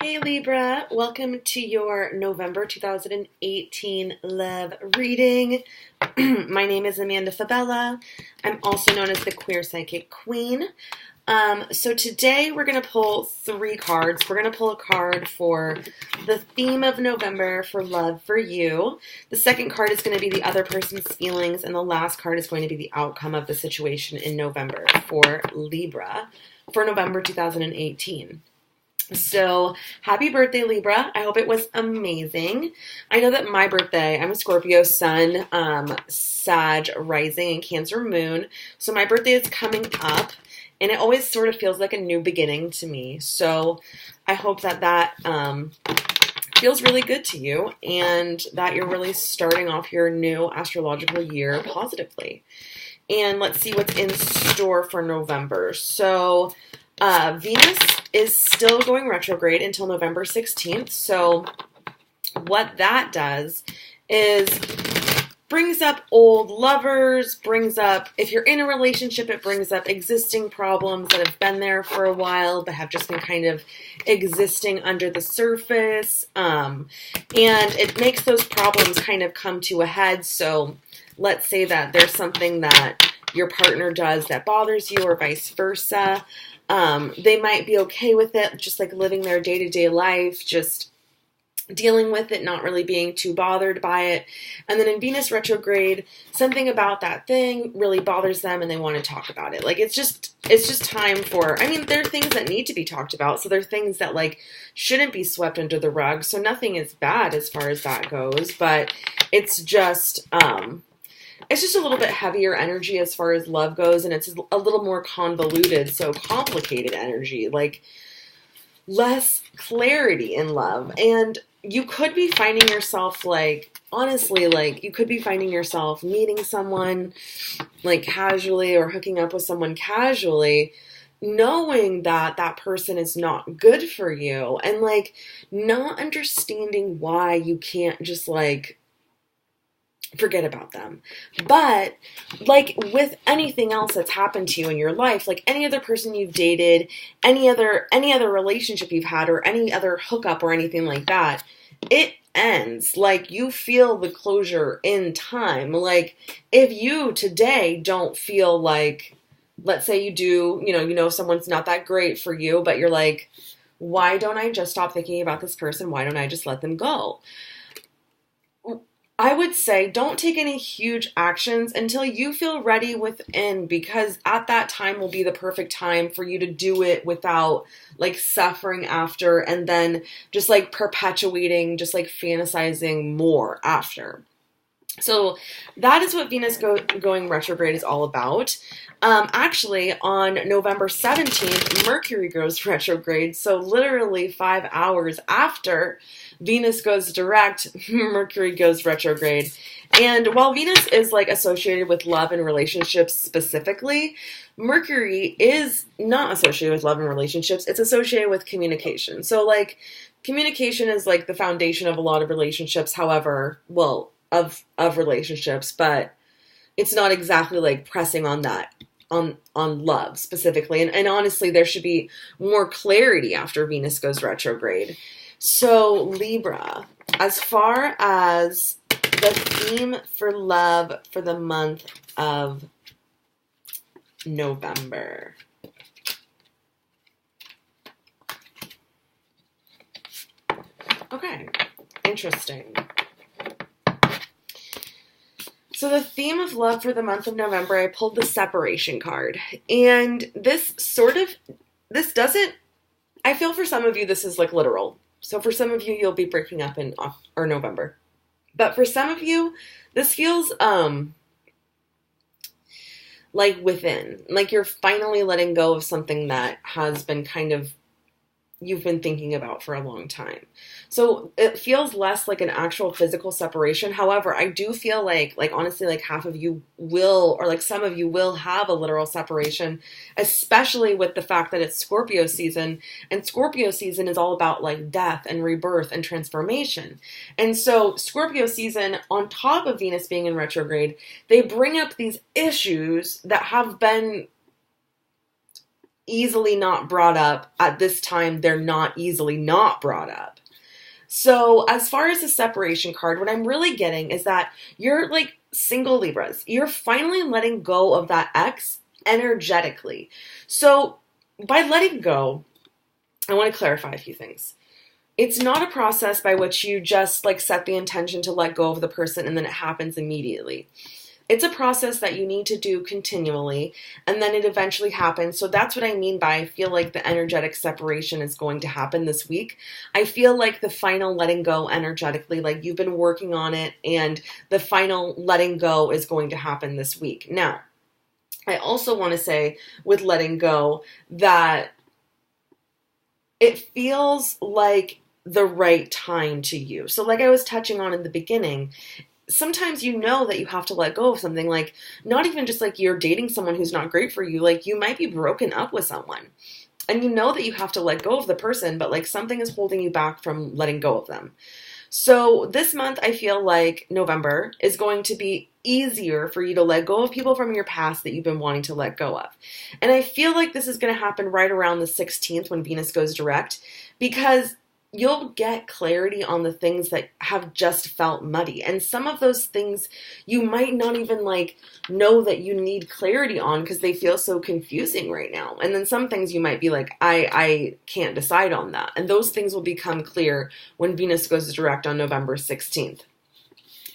Hey Libra, welcome to your November 2018 love reading. My name is Amanda Fabella. I'm also known as the Queer Psychic Queen. So today we're going to pull 3 cards. We're going to pull a card for the theme of November for love for you. The second card is going to be the other person's feelings, and the last card is going to be the outcome of the situation in November for Libra for November 2018. So, happy birthday, Libra. I hope it was amazing. I know that my birthday, I'm a Scorpio sun, Sag rising, and Cancer moon. So my birthday is coming up, and it always sort of feels like a new beginning to me. So I hope that feels really good to you, and that you're really starting off your new astrological year positively. And let's see what's in store for November. So, Venus is still going retrograde until November 16th. So what that does is brings up old lovers, brings up, if you're in a relationship, it brings up existing problems that have been there for a while but have just been kind of existing under the surface. And it makes those problems kind of come to a head. So let's say that there's something that your partner does that bothers you or vice versa. They might be okay with it, just like living their day-to-day life, just dealing with it, not really being too bothered by it. And then in Venus retrograde, something about that thing really bothers them and they want to talk about it. Like, it's just time for, I mean, there are things that need to be talked about. So there are things that like shouldn't be swept under the rug. So nothing is bad as far as that goes, but it's just a little bit heavier energy as far as love goes, and it's a little more convoluted, so complicated energy, like less clarity in love. And you could be finding yourself, like, honestly, like, you could be finding yourself meeting someone, like, casually or hooking up with someone casually, knowing that that person is not good for you, and, like, not understanding why you can't just, like, forget about them. But like with anything else that's happened to you in your life, like any other person you've dated, any other relationship you've had, or any other hookup or anything like that, it ends. Like, you feel the closure in time. Like, if you today don't feel like, let's say you do, you know someone's not that great for you, but you're like, why don't I just stop thinking about this person? Why don't I just let them go? I would say don't take any huge actions until you feel ready within, because at that time will be the perfect time for you to do it without like suffering after, and then just like perpetuating, just like fantasizing more after. So that is what Venus going retrograde is all about. Actually, on November 17th, Mercury goes retrograde. So literally 5 hours after Venus goes direct, Mercury goes retrograde. And while Venus is like associated with love and relationships specifically, Mercury is not associated with love and relationships. It's associated with communication. So like communication is like the foundation of a lot of relationships. However, well, of relationships, but it's not exactly like pressing on that on love specifically. And honestly, there should be more clarity after Venus goes retrograde. So Libra, as far as the theme for love for the month of November. Okay, interesting. So the theme of love for the month of November, I pulled the separation card. And this doesn't, I feel for some of you this is like literal. So for some of you, you'll be breaking up in November. But for some of you, this feels like within. Like you're finally letting go of something that has been kind of, you've been thinking about for a long time. So it feels less like an actual physical separation. However, I do feel like honestly, like half of you will, or like some of you will have a literal separation, especially with the fact that it's Scorpio season, and Scorpio season is all about like death and rebirth and transformation. And so Scorpio season, on top of Venus being in retrograde, they bring up these issues that have been easily not brought up, at this time, they're not easily not brought up. So as far as the separation card, what I'm really getting is that you're like single Libras. You're finally letting go of that ex energetically. So by letting go, I want to clarify a few things. It's not a process by which you just like set the intention to let go of the person and then it happens immediately. It's a process that you need to do continually, and then it eventually happens. So that's what I mean by I feel like the energetic separation is going to happen this week. I feel like the final letting go energetically, like you've been working on it, and the final letting go is going to happen this week. Now, I also want to say with letting go that it feels like the right time to you. So like I was touching on in the beginning, sometimes you know that you have to let go of something, like not even just like you're dating someone who's not great for you, like you might be broken up with someone and you know that you have to let go of the person, but like something is holding you back from letting go of them. So this month, I feel like November is going to be easier for you to let go of people from your past that you've been wanting to let go of. And I feel like this is going to happen right around the 16th when Venus goes direct, because you'll get clarity on the things that have just felt muddy. And some of those things you might not even like know that you need clarity on because they feel so confusing right now. And then some things you might be like, I can't decide on that. And those things will become clear when Venus goes direct on November 16th.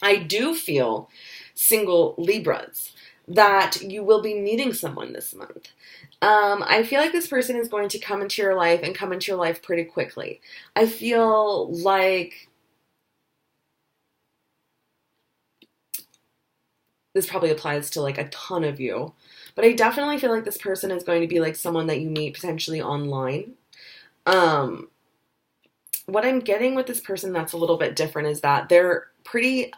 I do feel, single Libras, that you will be meeting someone this month. I feel like this person is going to come into your life and come into your life pretty quickly. I feel like this probably applies to like a ton of you, but I definitely feel like this person is going to be like someone that you meet potentially online. What I'm getting with this person that's a little bit different is that they're pretty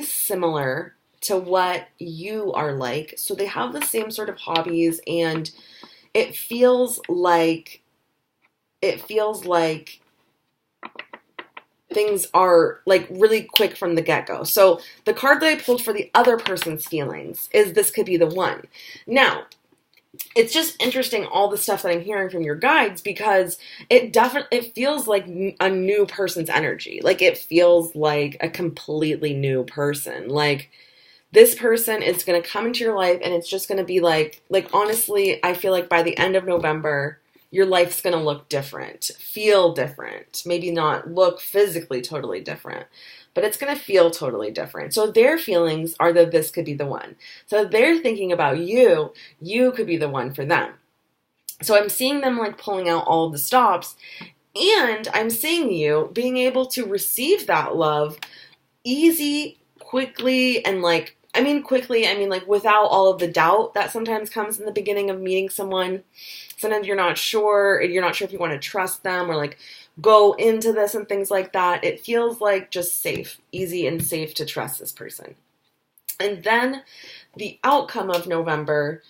similar to what you are like. So they have the same sort of hobbies, and it feels like things are like really quick from the get-go. So the card that I pulled for the other person's feelings is this could be the one. Now, it's just interesting all the stuff that I'm hearing from your guides, because it feels like a new person's energy. Like it feels like a completely new person. Like this person is going to come into your life and it's just going to be like honestly, I feel like by the end of November, your life's going to look different, feel different, maybe not look physically totally different, but it's going to feel totally different. So their feelings are that this could be the one. So they're thinking about you could be the one for them. So I'm seeing them like pulling out all of the stops, and I'm seeing you being able to receive that love easy, quickly, and like, quickly, like without all of the doubt that sometimes comes in the beginning of meeting someone. Sometimes you're not sure if you want to trust them or like go into this and things like that. It feels like just safe, easy and safe to trust this person. And then the outcome of November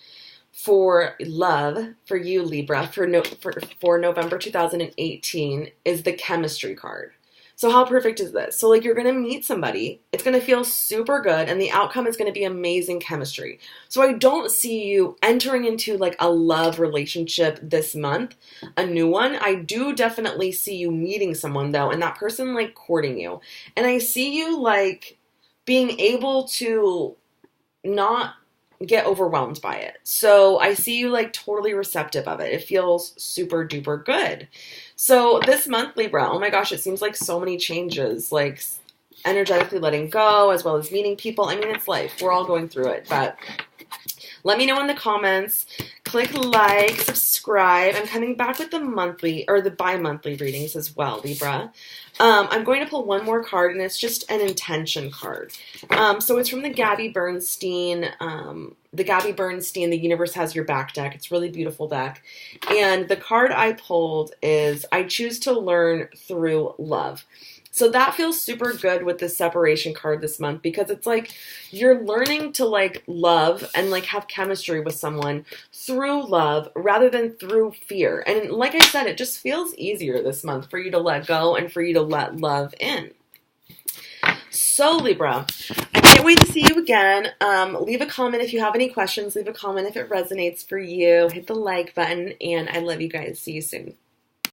for love, for you Libra, for November 2018 is the chemistry card. So how perfect is this? So like you're going to meet somebody, it's going to feel super good, and the outcome is going to be amazing chemistry. So I don't see you entering into like a love relationship this month, a new one. I do definitely see you meeting someone though, and that person like courting you. And I see you like being able to not get overwhelmed by it. So I see you like totally receptive of it. It feels super duper good. So this month, Libra, oh my gosh, it seems like so many changes, like energetically letting go as well as meeting people. It's life. We're all going through it, but let me know in the comments. Click like, subscribe. I'm coming back with the monthly or the bi-monthly readings as well, Libra. I'm going to pull one more card, and it's just an intention card. So it's from the Gabby Bernstein, The Universe Has Your Back deck. It's a really beautiful deck. And the card I pulled is I Choose to Learn Through Love. So that feels super good with the separation card this month, because it's like you're learning to like love and like have chemistry with someone through love rather than through fear. And like I said, it just feels easier this month for you to let go and for you to let love in. So So, Libra, I can't wait to see you again. Leave a comment if you have any questions. Leave a comment if it resonates for you. Hit the like button, and I love you guys. See you soon.